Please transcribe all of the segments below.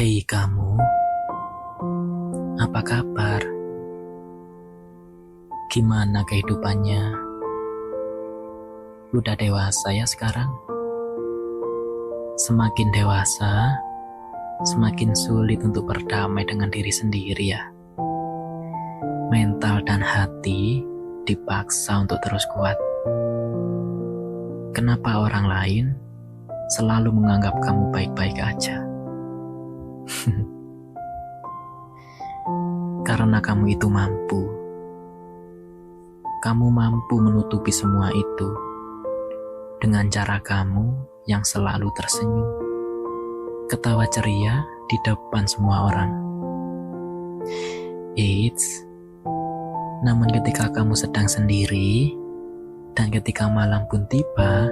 Hei kamu, apa kabar? Gimana kehidupannya? Udah dewasa ya sekarang? Semakin dewasa, semakin sulit untuk berdamai dengan diri sendiri ya. Mental dan hati dipaksa untuk terus kuat. Kenapa orang lain selalu menganggap kamu baik-baik aja? Karena kamu itu mampu. Kamu mampu menutupi semua itu dengan cara kamu yang selalu tersenyum, ketawa ceria di depan semua orang. Namun ketika kamu sedang sendiri dan ketika malam pun tiba,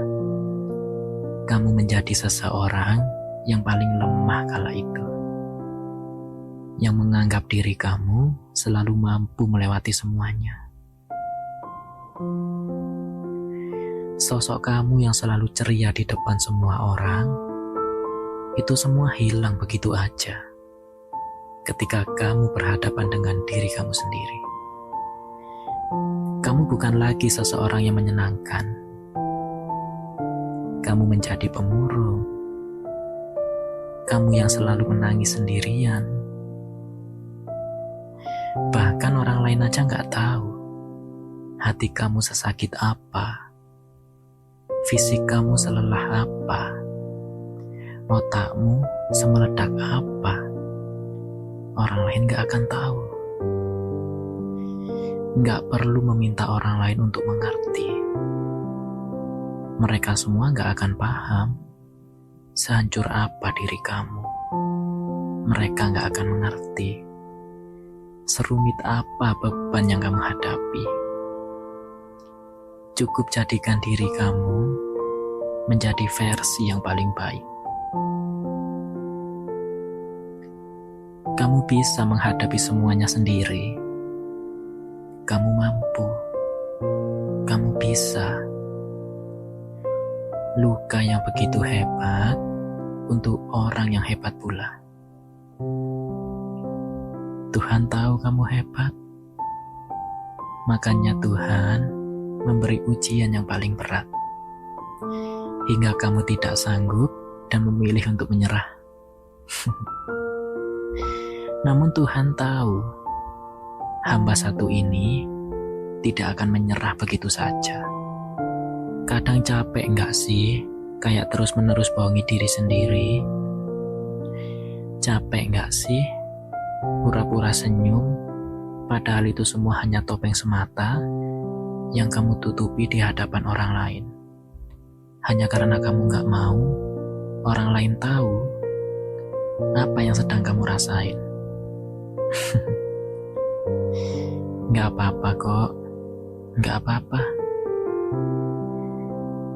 kamu menjadi seseorang yang paling lemah kala itu, yang menganggap diri kamu selalu mampu melewati semuanya. Sosok kamu yang selalu ceria di depan semua orang, itu semua hilang begitu aja ketika kamu berhadapan dengan diri kamu sendiri. Kamu bukan lagi seseorang yang menyenangkan. Kamu menjadi pemurung. Kamu yang selalu menangis sendirian. Bahkan orang lain aja gak tahu hati kamu sesakit apa, fisik kamu selelah apa, otakmu semeledak apa. Orang lain gak akan tahu. Gak perlu meminta orang lain untuk mengerti. Mereka semua gak akan paham sehancur apa diri kamu. Mereka gak akan mengerti serumit apa beban yang kamu hadapi. Cukup jadikan diri kamu menjadi versi yang paling baik. Kamu bisa menghadapi semuanya sendiri. Kamu mampu. Kamu bisa. Luka yang begitu hebat untuk orang yang hebat pula. Tuhan tahu kamu hebat. Makanya Tuhan memberi ujian yang paling berat, hingga kamu tidak sanggup dan memilih untuk menyerah. Namun Tuhan tahu, hamba satu ini tidak akan menyerah begitu saja. Kadang capek enggak sih, kayak terus-menerus bohongi diri sendiri? Capek enggak sih, pura-pura senyum, padahal itu semua hanya topeng semata yang kamu tutupi di hadapan orang lain. Hanya karena kamu gak mau orang lain tahu apa yang sedang kamu rasain. Gak apa-apa kok, gak apa-apa.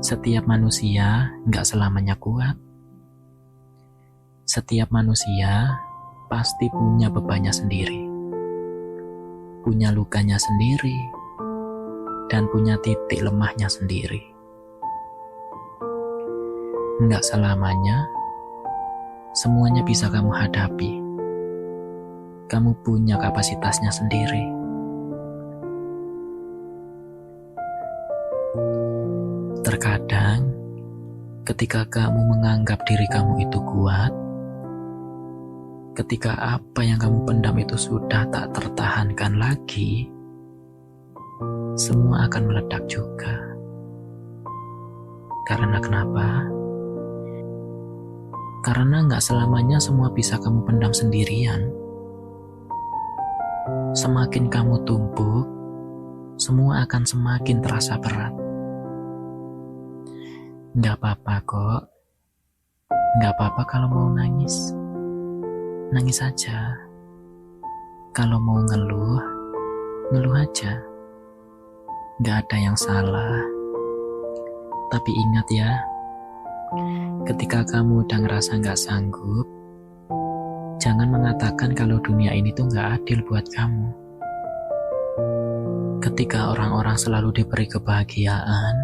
Setiap manusia gak selamanya kuat. Setiap manusia pasti punya bebannya sendiri, punya lukanya sendiri, dan punya titik lemahnya sendiri. Enggak selamanya semuanya bisa kamu hadapi. Kamu punya kapasitasnya sendiri. Terkadang ketika kamu menganggap diri kamu itu kuat, ketika apa yang kamu pendam itu sudah tak tertahankan lagi, semua akan meledak juga. Karena kenapa? Karena gak selamanya semua bisa kamu pendam sendirian. Semakin kamu tumpuk, semua akan semakin terasa berat. Gak apa-apa kok. Gak apa-apa kalau mau nangis. Nangis aja. Kalau mau ngeluh, ngeluh aja. Gak ada yang salah. Tapi ingat ya, ketika kamu udah ngerasa gak sanggup, jangan mengatakan kalau dunia ini tuh gak adil buat kamu. Ketika orang-orang selalu diberi kebahagiaan,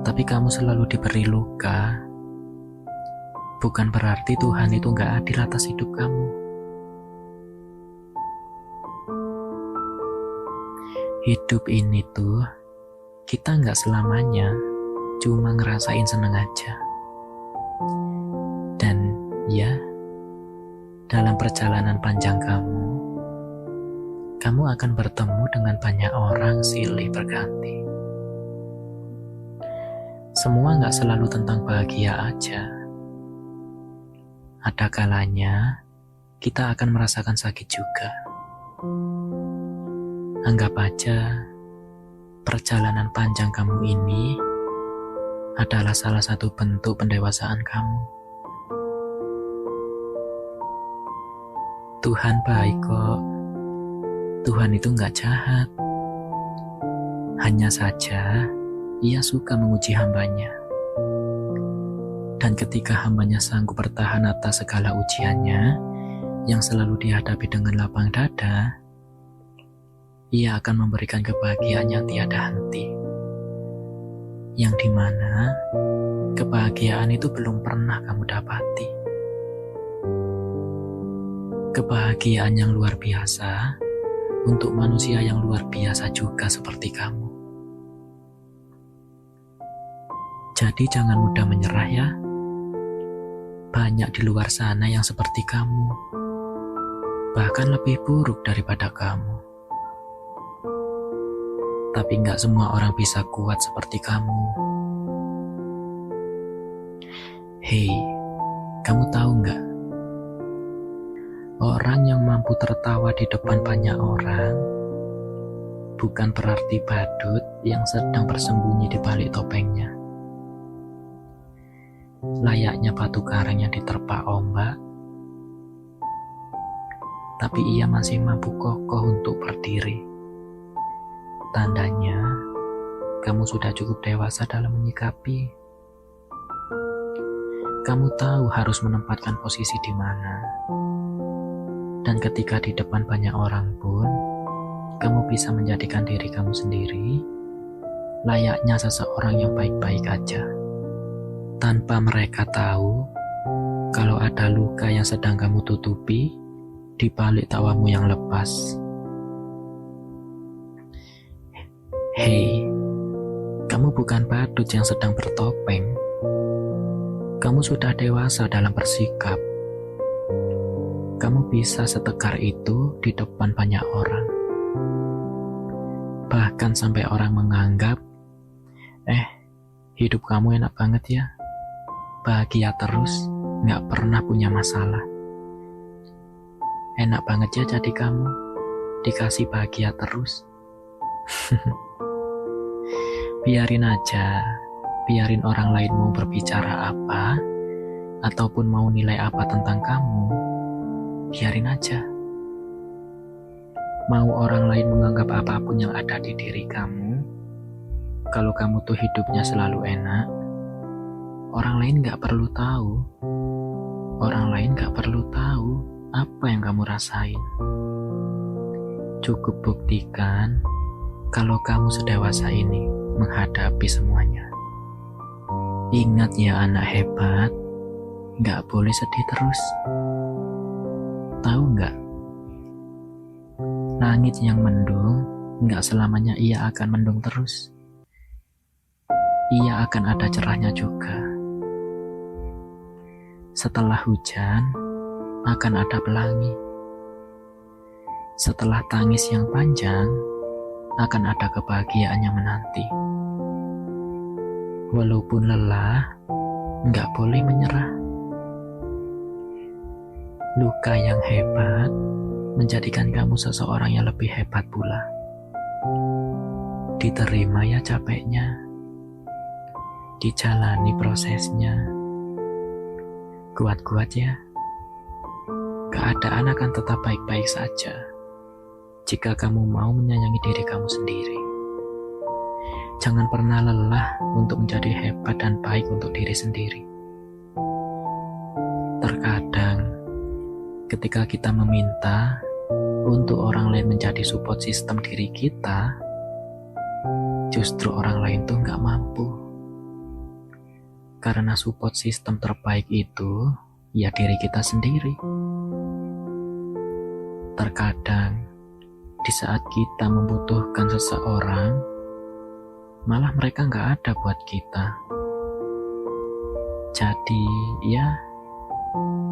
tapi kamu selalu diberi luka, bukan berarti Tuhan itu gak adil atas hidup kamu. Hidup ini tuh, kita gak selamanya cuma ngerasain seneng aja. Dan ya, dalam perjalanan panjang kamu akan bertemu dengan banyak orang silih berganti. Semua gak selalu tentang bahagia aja. Ada kalanya kita akan merasakan sakit juga. Anggap aja perjalanan panjang kamu ini adalah salah satu bentuk pendewasaan kamu. Tuhan baik kok. Tuhan itu gak jahat. Hanya saja Ia suka menguji hambanya. Dan ketika hambanya sanggup bertahan atas segala ujiannya yang selalu dihadapi dengan lapang dada, Ia akan memberikan kebahagiaan yang tiada henti. Yang dimana kebahagiaan itu belum pernah kamu dapati. Kebahagiaan yang luar biasa untuk manusia yang luar biasa juga seperti kamu. Jadi jangan mudah menyerah ya. Banyak di luar sana yang seperti kamu, bahkan lebih buruk daripada kamu. Tapi gak semua orang bisa kuat seperti kamu. Hei, kamu tahu gak? Orang yang mampu tertawa di depan banyak orang bukan berarti badut yang sedang bersembunyi di balik topengnya. Layaknya batu karang yang diterpa ombak, tapi ia masih mampu kokoh untuk berdiri. Tandanya, kamu sudah cukup dewasa dalam menyikapi. Kamu tahu harus menempatkan posisi di mana. Dan ketika di depan banyak orang pun, kamu bisa menjadikan diri kamu sendiri layaknya seseorang yang baik-baik aja. Tanpa mereka tahu kalau ada luka yang sedang kamu tutupi di balik tawamu yang lepas. Hei, kamu bukan badut yang sedang bertopeng. Kamu sudah dewasa dalam bersikap. Kamu bisa setegar itu di depan banyak orang. Bahkan sampai orang menganggap, hidup kamu enak banget ya. Bahagia terus, gak pernah punya masalah. Enak banget ya jadi kamu, dikasih bahagia terus. Biarin aja, biarin orang lain mau berbicara apa, ataupun mau nilai apa tentang kamu, biarin aja. Mau orang lain menganggap apapun yang ada di diri kamu, kalau kamu tuh hidupnya selalu enak, orang lain gak perlu tahu. Orang lain gak perlu tahu apa yang kamu rasain. Cukup buktikan kalau kamu sedewasa ini menghadapi semuanya. Ingat ya anak hebat, gak boleh sedih terus. Tahu gak? Langit yang mendung gak selamanya ia akan mendung terus. Ia akan ada cerahnya juga. Setelah hujan akan ada pelangi. Setelah tangis yang panjang akan ada kebahagiaan yang menanti. Walaupun lelah, nggak boleh menyerah. Luka yang hebat menjadikan kamu seseorang yang lebih hebat pula. Diterima ya capeknya, dijalani prosesnya. Kuat-kuat ya. Keadaan akan tetap baik-baik saja jika kamu mau menyayangi diri kamu sendiri. Jangan pernah lelah untuk menjadi hebat dan baik untuk diri sendiri. Terkadang, ketika kita meminta untuk orang lain menjadi support sistem diri kita, justru orang lain tuh gak mampu. Karena support system terbaik itu ya diri kita sendiri. Terkadang di saat kita membutuhkan seseorang, malah mereka nggak ada buat kita. Jadi ya,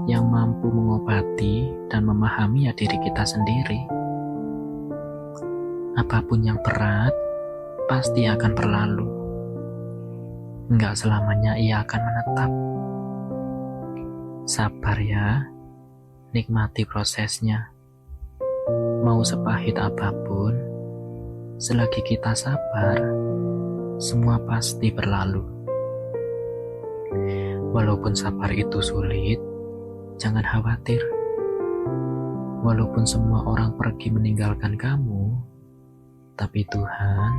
yang mampu mengobati dan memahami ya diri kita sendiri. Apapun yang berat, pasti akan berlalu. Nggak selamanya ia akan menetap. Sabar ya, nikmati prosesnya. Mau sepahit apapun, selagi kita sabar, semua pasti berlalu. Walaupun sabar itu sulit, jangan khawatir. Walaupun semua orang pergi meninggalkan kamu, tapi Tuhan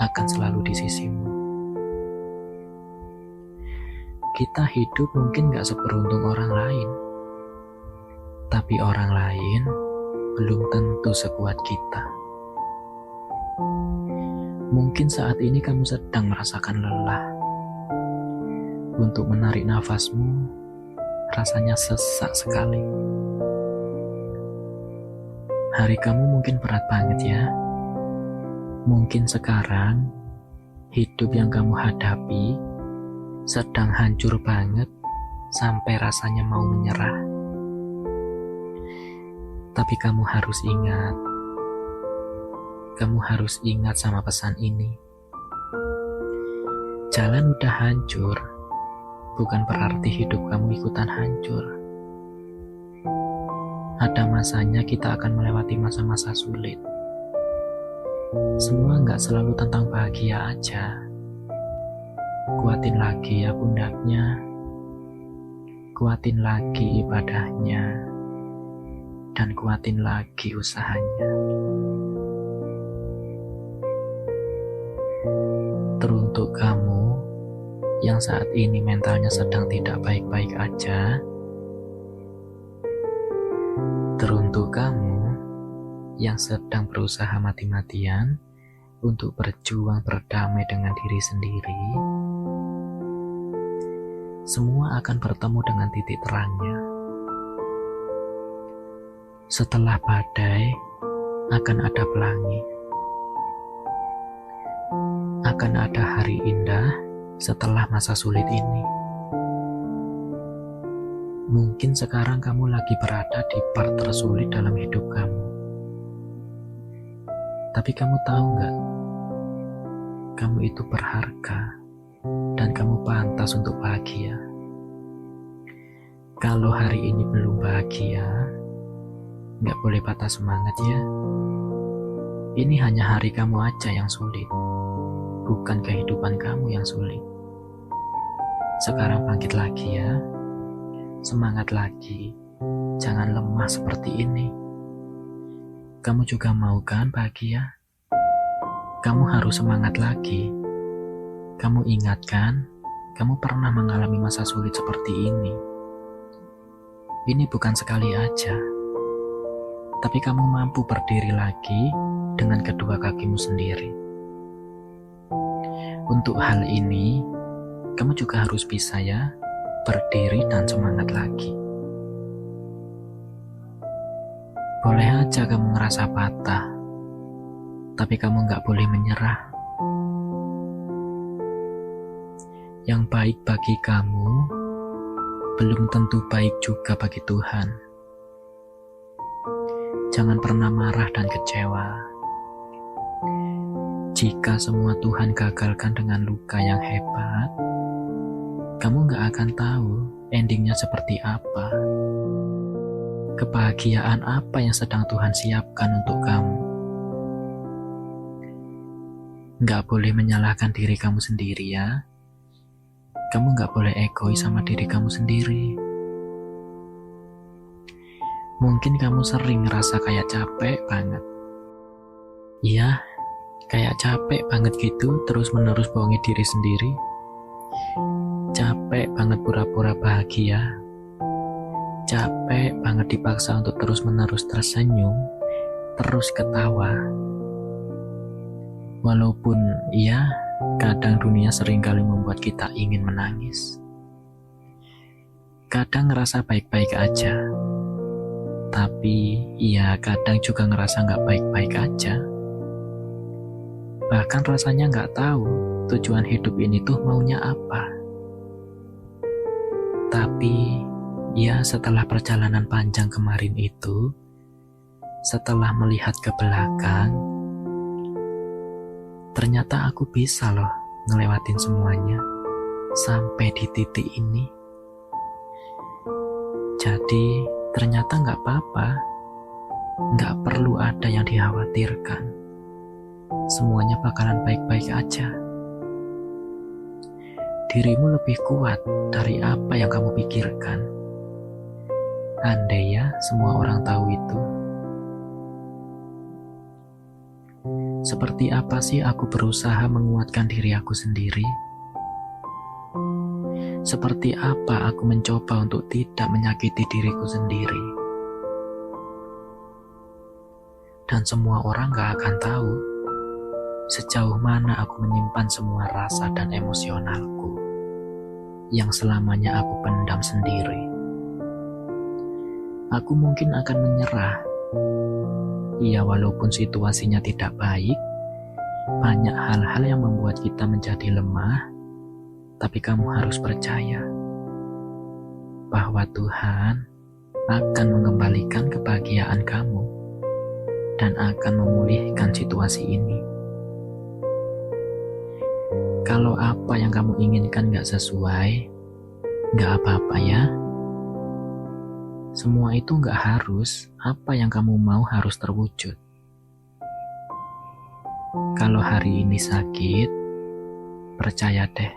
akan selalu di sisimu. Kita hidup mungkin gak seberuntung orang lain, tapi orang lain belum tentu sekuat kita. Mungkin saat ini kamu sedang merasakan lelah. Untuk menarik nafasmu, rasanya sesak sekali. Hari kamu mungkin berat banget ya. Mungkin sekarang, hidup yang kamu hadapi sedang hancur banget sampai rasanya mau menyerah. Tapi kamu harus ingat sama pesan ini. Jalan udah hancur, bukan berarti hidup kamu ikutan hancur. Ada masanya kita akan melewati masa-masa sulit. Semua gak selalu tentang bahagia aja. Kuatin lagi ya pundaknya, kuatin lagi ibadahnya, dan kuatin lagi usahanya. Teruntuk kamu yang saat ini mentalnya sedang tidak baik-baik aja, teruntuk kamu yang sedang berusaha mati-matian untuk berjuang berdamai dengan diri sendiri, semua akan bertemu dengan titik terangnya. Setelah badai, akan ada pelangi. Akan ada hari indah setelah masa sulit ini. Mungkin sekarang kamu lagi berada di part tersulit dalam hidup kamu. Tapi kamu tahu gak? Kamu itu berharga dan kamu pantas untuk bahagia. Kalau hari ini belum bahagia, gak boleh patah semangat ya. Ini hanya hari kamu aja yang sulit, bukan kehidupan kamu yang sulit. Sekarang bangkit lagi ya. Semangat lagi. Jangan lemah seperti ini. Kamu juga mau kan bahagia? Kamu harus semangat lagi. Kamu ingat kan? Kamu pernah mengalami masa sulit seperti ini. Ini bukan sekali aja. Tapi kamu mampu berdiri lagi dengan kedua kakimu sendiri. Untuk hal ini, kamu juga harus bisa ya, berdiri dan semangat lagi. Boleh aja kamu ngerasa patah, tapi kamu gak boleh menyerah. Yang baik bagi kamu, belum tentu baik juga bagi Tuhan. Jangan pernah marah dan kecewa. Jika semua Tuhan gagalkan dengan luka yang hebat, kamu gak akan tahu endingnya seperti apa. Kebahagiaan apa yang sedang Tuhan siapkan untuk kamu. Gak boleh menyalahkan diri kamu sendiri ya. Kamu gak boleh egois sama diri kamu sendiri. Mungkin kamu sering ngerasa kayak capek banget. Iya, kayak capek banget gitu terus-menerus bohongi diri sendiri. Capek banget pura-pura bahagia. Capek banget dipaksa untuk terus-menerus tersenyum, terus ketawa. Walaupun iya, Kadang dunia seringkali membuat kita ingin menangis. Kadang ngerasa baik-baik aja, tapi ya kadang juga ngerasa nggak baik-baik aja. Bahkan rasanya nggak tahu tujuan hidup ini tuh maunya apa. Tapi ya setelah perjalanan panjang kemarin itu, setelah melihat ke belakang, ternyata aku bisa loh ngelewatin semuanya sampai di titik ini. Jadi ternyata nggak apa-apa, nggak perlu ada yang dikhawatirkan. Semuanya bakalan baik-baik aja. Dirimu lebih kuat dari apa yang kamu pikirkan. Andai ya semua orang tahu itu. Seperti apa sih aku berusaha menguatkan diri aku sendiri? Seperti apa aku mencoba untuk tidak menyakiti diriku sendiri? Dan semua orang gak akan tahu sejauh mana aku menyimpan semua rasa dan emosionalku yang selamanya aku pendam sendiri. Aku mungkin akan menyerah. Ya, walaupun situasinya tidak baik, banyak hal-hal yang membuat kita menjadi lemah, tapi kamu harus percaya bahwa Tuhan akan mengembalikan kebahagiaan kamu dan akan memulihkan situasi ini. Kalau apa yang kamu inginkan gak sesuai, gak apa-apa ya. Semua itu gak harus apa yang kamu mau harus terwujud. Kalau hari ini sakit, percaya deh,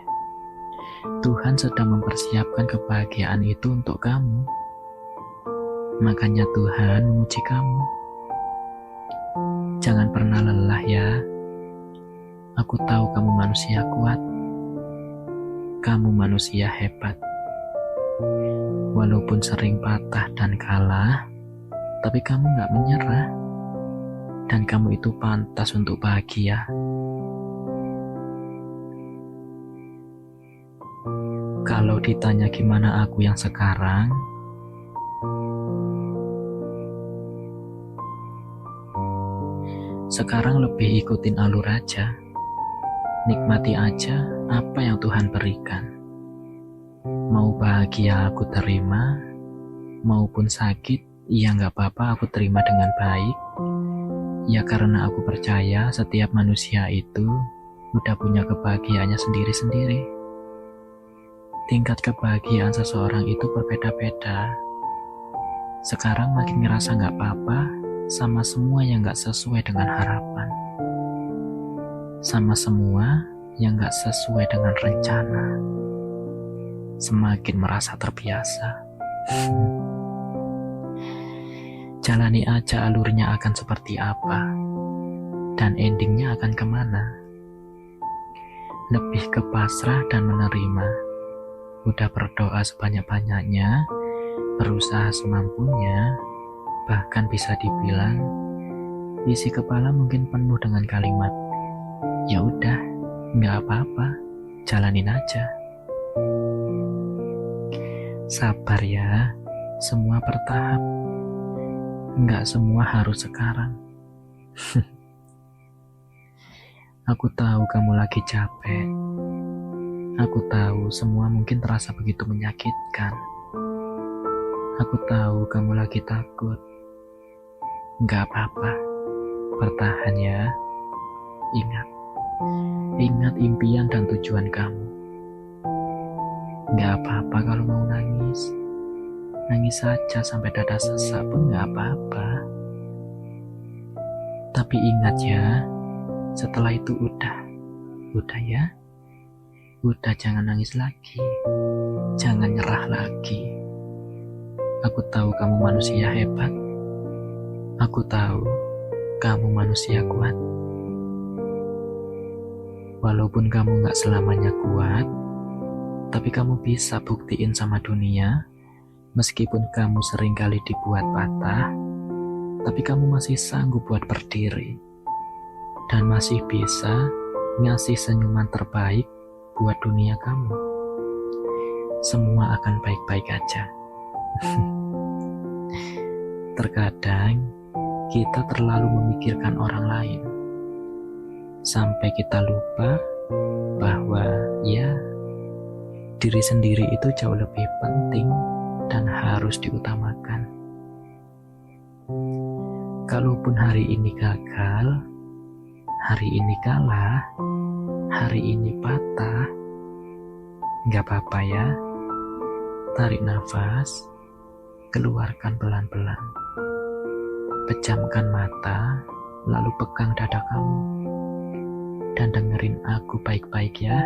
Tuhan sedang mempersiapkan kebahagiaan itu untuk kamu. Makanya Tuhan menguji kamu. Jangan pernah lelah ya. Aku tahu kamu manusia kuat. Kamu manusia hebat. Walaupun sering patah dan kalah, tapi kamu gak menyerah. Dan kamu itu pantas untuk bahagia. Kalau ditanya gimana aku yang sekarang, lebih ikutin alur aja. Nikmati aja apa yang Tuhan berikan. Mau bahagia aku terima, maupun sakit, ya gak apa-apa aku terima dengan baik. Ya karena aku percaya setiap manusia itu udah punya kebahagiaannya sendiri-sendiri. Tingkat kebahagiaan seseorang itu berbeda-beda. Sekarang makin ngerasa gak apa-apa sama semua yang gak sesuai dengan harapan. Sama semua yang gak sesuai dengan rencana. Semakin merasa terbiasa. Jalani aja alurnya akan seperti apa, dan endingnya akan kemana. Lebih ke pasrah dan menerima. Udah berdoa sebanyak-banyaknya, berusaha semampunya, bahkan bisa dibilang isi kepala mungkin penuh dengan kalimat, ya udah, nggak apa-apa, jalanin aja. Sabar ya, semua bertahap. Nggak semua harus sekarang. Aku tahu kamu lagi capek. Aku tahu semua mungkin terasa begitu menyakitkan. Aku tahu kamu lagi takut. Nggak apa-apa, bertahan ya. Ingat impian dan tujuan kamu. Nggak apa-apa kalau mau nangis. Nangis saja sampai dada sesak pun nggak apa-apa. Tapi ingat ya, setelah itu udah ya. Udah, jangan nangis lagi. Jangan nyerah lagi. Aku tahu kamu manusia hebat. Aku tahu kamu manusia kuat. Walaupun kamu gak selamanya kuat, tapi kamu bisa buktiin sama dunia, meskipun kamu seringkali dibuat patah, tapi kamu masih sanggup buat berdiri. Dan masih bisa ngasih senyuman terbaik buat dunia kamu, semua akan baik-baik aja. Terkadang kita terlalu memikirkan orang lain sampai kita lupa bahwa ya, diri sendiri itu jauh lebih penting dan harus diutamakan. Kalaupun hari ini gagal, hari ini kalah, hari ini patah, gak apa-apa ya. Tarik nafas, keluarkan pelan-pelan. Pejamkan mata, lalu pegang dada kamu. Dan dengerin aku baik-baik ya.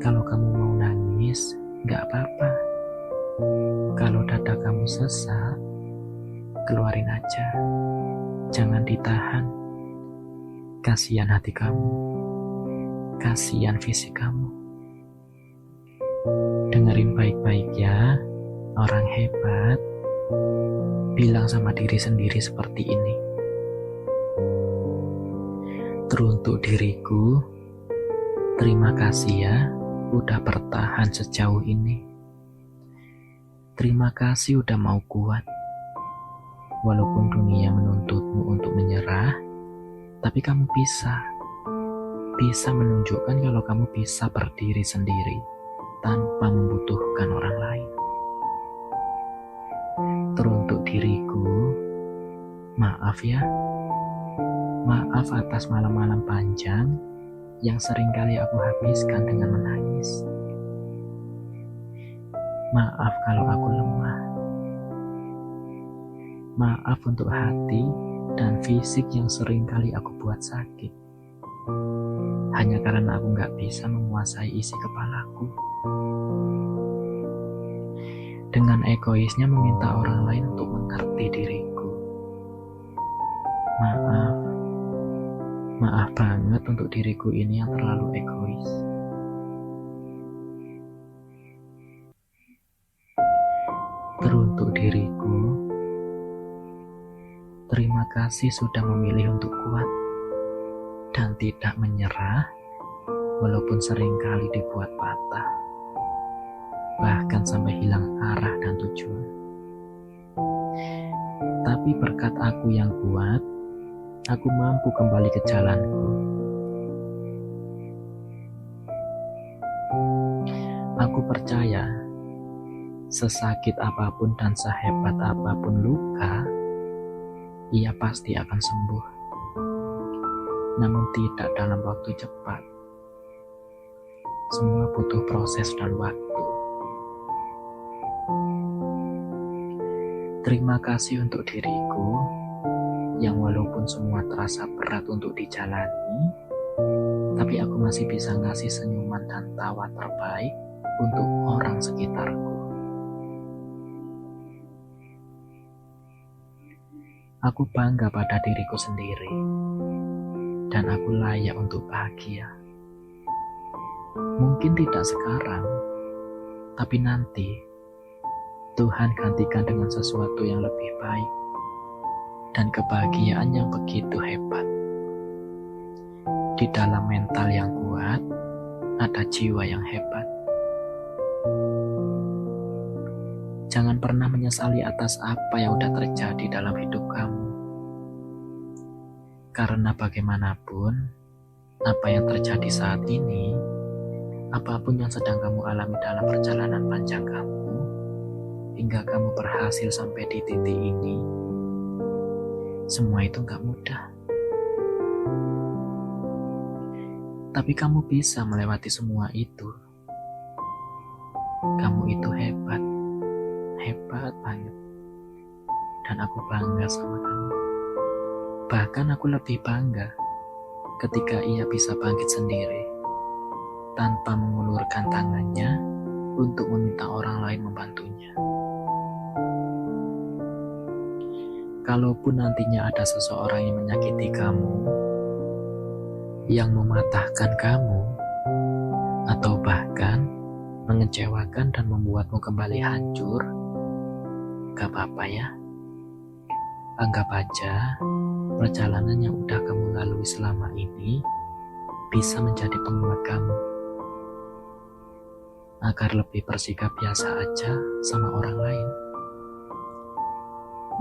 Kalau kamu mau nangis, gak apa-apa. Kalau dada kamu sesak, keluarin aja. Jangan ditahan. Kasihan hati kamu. Kasihan fisik kamu. Dengerin baik-baik ya. Orang hebat bilang sama diri sendiri seperti ini. Teruntuk diriku, terima kasih ya udah bertahan sejauh ini. Terima kasih udah mau kuat. Walaupun dunia menuntutmu untuk menyerah, tapi kamu bisa menunjukkan kalau kamu bisa berdiri sendiri tanpa membutuhkan orang lain. Teruntuk diriku, maaf ya. Maaf atas malam-malam panjang yang seringkali aku habiskan dengan menangis. Maaf kalau aku lemah. Maaf untuk hati dan fisik yang seringkali aku buat sakit. Hanya karena aku gak bisa menguasai isi kepalaku. Dengan egoisnya meminta orang lain untuk mengerti diriku. Maaf banget untuk diriku ini yang terlalu egois. Teruntuk diriku, terima kasih sudah memilih untuk kuat dan tidak menyerah walaupun seringkali dibuat patah, bahkan sampai hilang arah dan tujuan. Tapi berkat aku yang kuat, aku mampu kembali ke jalanku. Aku percaya, sesakit apapun dan sehebat apapun luka, ia pasti akan sembuh. Namun tidak dalam waktu cepat. Semua butuh proses dan waktu. Terima kasih untuk diriku yang walaupun semua terasa berat untuk dijalani, tapi aku masih bisa ngasih senyuman dan tawa terbaik untuk orang sekitarku. Aku bangga pada diriku sendiri, dan aku layak untuk bahagia. Mungkin tidak sekarang, tapi nanti Tuhan gantikan dengan sesuatu yang lebih baik dan kebahagiaan yang begitu hebat. Di dalam mental yang kuat, ada jiwa yang hebat. Jangan pernah menyesali atas apa yang sudah terjadi dalam hidup kamu. Karena bagaimanapun, apa yang terjadi saat ini, apapun yang sedang kamu alami dalam perjalanan panjang kamu, hingga kamu berhasil sampai di titik ini, semua itu gak mudah. Tapi kamu bisa melewati semua itu. Kamu itu hebat banget. Dan aku bangga sama kamu. Bahkan aku lebih bangga ketika ia bisa bangkit sendiri, tanpa mengulurkan tangannya untuk meminta orang lain membantunya. Kalaupun nantinya ada seseorang yang menyakiti kamu, yang mematahkan kamu, atau bahkan mengecewakan dan membuatmu kembali hancur, gak apa-apa ya. Anggap aja perjalanan yang udah kamu lalui selama ini bisa menjadi penguat kamu, agar lebih bersikap biasa aja sama orang lain.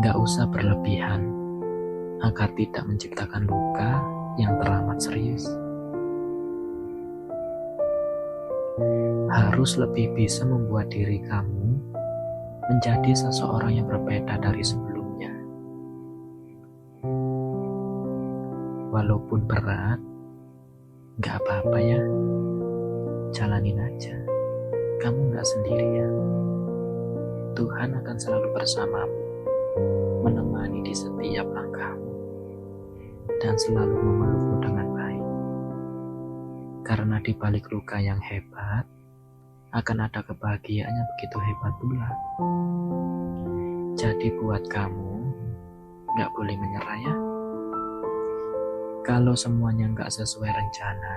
Gak usah berlebihan, agar tidak menciptakan luka yang teramat serius. Harus lebih bisa membuat diri kamu menjadi seseorang yang berbeda dari sebelumnya. Walaupun berat, gak apa-apa ya. Jalanin aja. Kamu gak sendirian. Tuhan akan selalu bersamamu, menemani di setiap langkahmu, dan selalu memelukmu dengan baik. Karena di balik luka yang hebat, akan ada kebahagiaan yang begitu hebat pula. Jadi buat kamu, gak boleh menyerah ya. Kalau semuanya gak sesuai rencana,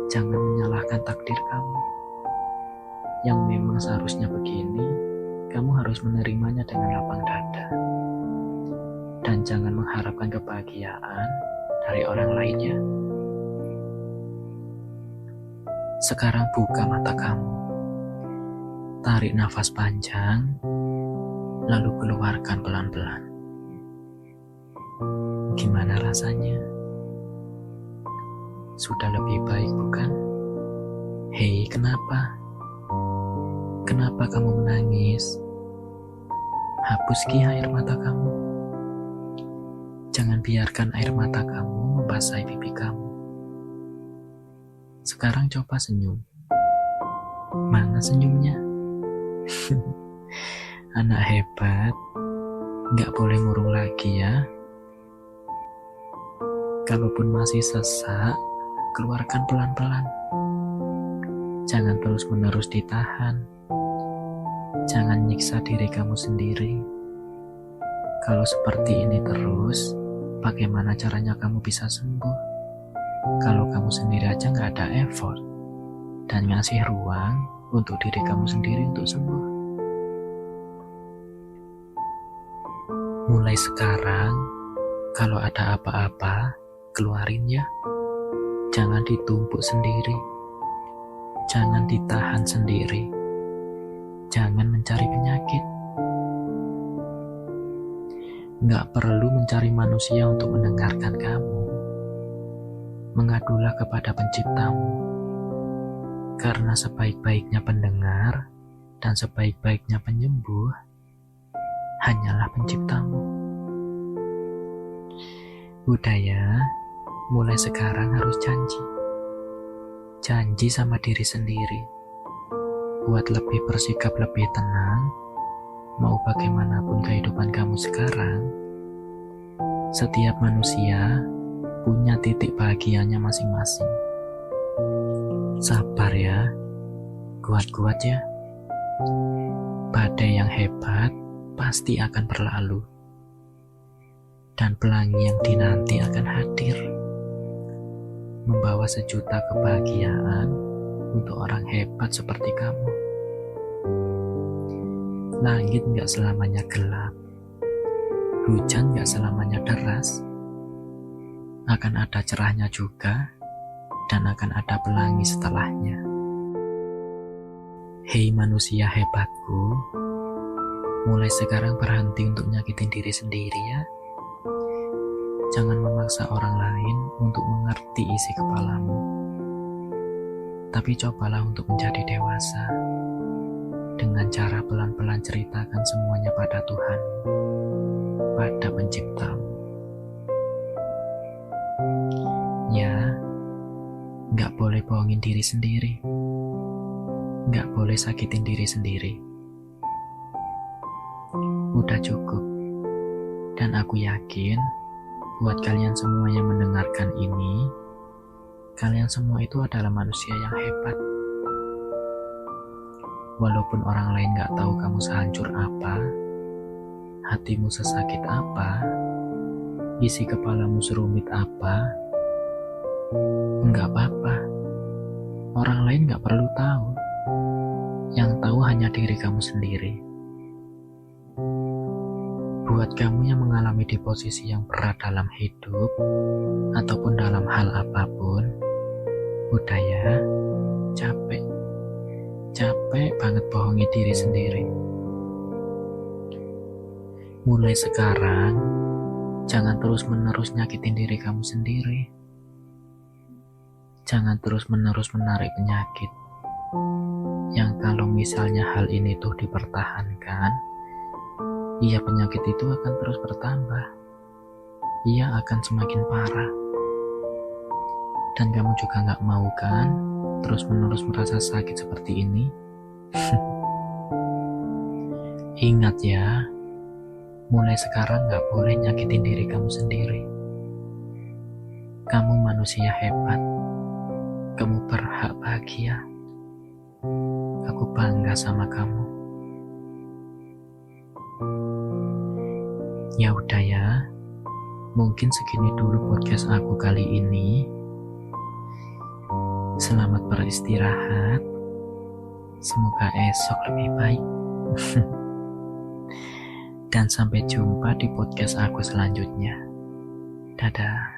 jangan menyalahkan takdir kamu. Yang memang seharusnya begini, kamu harus menerimanya dengan lapang dada. Dan jangan mengharapkan kebahagiaan dari orang lainnya. Sekarang buka mata kamu. Tarik nafas panjang, lalu keluarkan pelan-pelan. Gimana rasanya? Sudah lebih baik, bukan? Hei, kenapa? Kenapa kamu menangis? Hapus air mata kamu. Jangan biarkan air mata kamu membasahi pipi kamu. Sekarang coba senyum. Mana senyumnya? Anak hebat, gak boleh murung lagi ya. Kalaupun masih sesak, keluarkan pelan-pelan. Jangan terus-menerus ditahan. Jangan nyiksa diri kamu sendiri. Kalau seperti ini terus, bagaimana caranya kamu bisa sembuh? Kalau kamu sendiri aja gak ada effort dan ngasih ruang untuk diri kamu sendiri untuk sembuh. Mulai sekarang, kalau ada apa-apa, keluarin ya. Jangan ditumpuk sendiri. Jangan ditahan sendiri. Jangan mencari penyakit. Gak perlu mencari manusia untuk mendengarkan kamu. Mengadulah kepada penciptamu. Karena sebaik-baiknya pendengar dan sebaik-baiknya penyembuh hanyalah penciptamu. Udah ya, mulai sekarang harus janji. Janji sama diri sendiri. Buat lebih bersikap lebih tenang, mau bagaimanapun kehidupan kamu sekarang, setiap manusia punya titik bahagianya masing-masing. Sabar ya, kuat-kuat ya. Badai yang hebat pasti akan berlalu, dan pelangi yang dinanti akan hadir, membawa sejuta kebahagiaan untuk orang hebat seperti kamu. Langit gak selamanya gelap, hujan gak selamanya deras. Akan ada cerahnya juga, dan akan ada pelangi setelahnya. Hei manusia hebatku, mulai sekarang berhenti untuk nyakitin diri sendiri ya. Jangan memaksa orang lain untuk mengerti isi kepalamu. Tapi cobalah untuk menjadi dewasa, dengan cara pelan-pelan ceritakan semuanya pada Tuhan, pada penciptamu. Ya, gak boleh bohongin diri sendiri. Gak boleh sakitin diri sendiri. Udah cukup. Dan aku yakin, buat kalian semua yang mendengarkan ini, kalian semua itu adalah manusia yang hebat. Walaupun orang lain gak tahu kamu sehancur apa, hatimu sesakit apa, isi kepalamu serumit apa, enggak apa-apa. Orang lain gak perlu tahu. Yang tahu hanya diri kamu sendiri. Buat kamu yang mengalami di posisi yang berat dalam hidup, ataupun dalam hal apapun, Udah ya, capek banget bohongi diri sendiri. Mulai sekarang, jangan terus-menerus nyakitin diri kamu sendiri. Jangan terus-menerus menarik penyakit yang kalau misalnya hal ini tuh dipertahankan, iya penyakit itu akan terus bertambah. Ia akan semakin parah. Dan kamu juga gak mau kan terus-menerus merasa sakit seperti ini? Ingat ya, mulai sekarang gak boleh nyakitin diri kamu sendiri. Kamu manusia hebat. Kamu berhak bahagia. Aku bangga sama kamu. Ya udah ya, mungkin segini dulu podcast aku kali ini. Selamat beristirahat. Semoga esok lebih baik. Dan sampai jumpa di podcast aku selanjutnya. Dadah.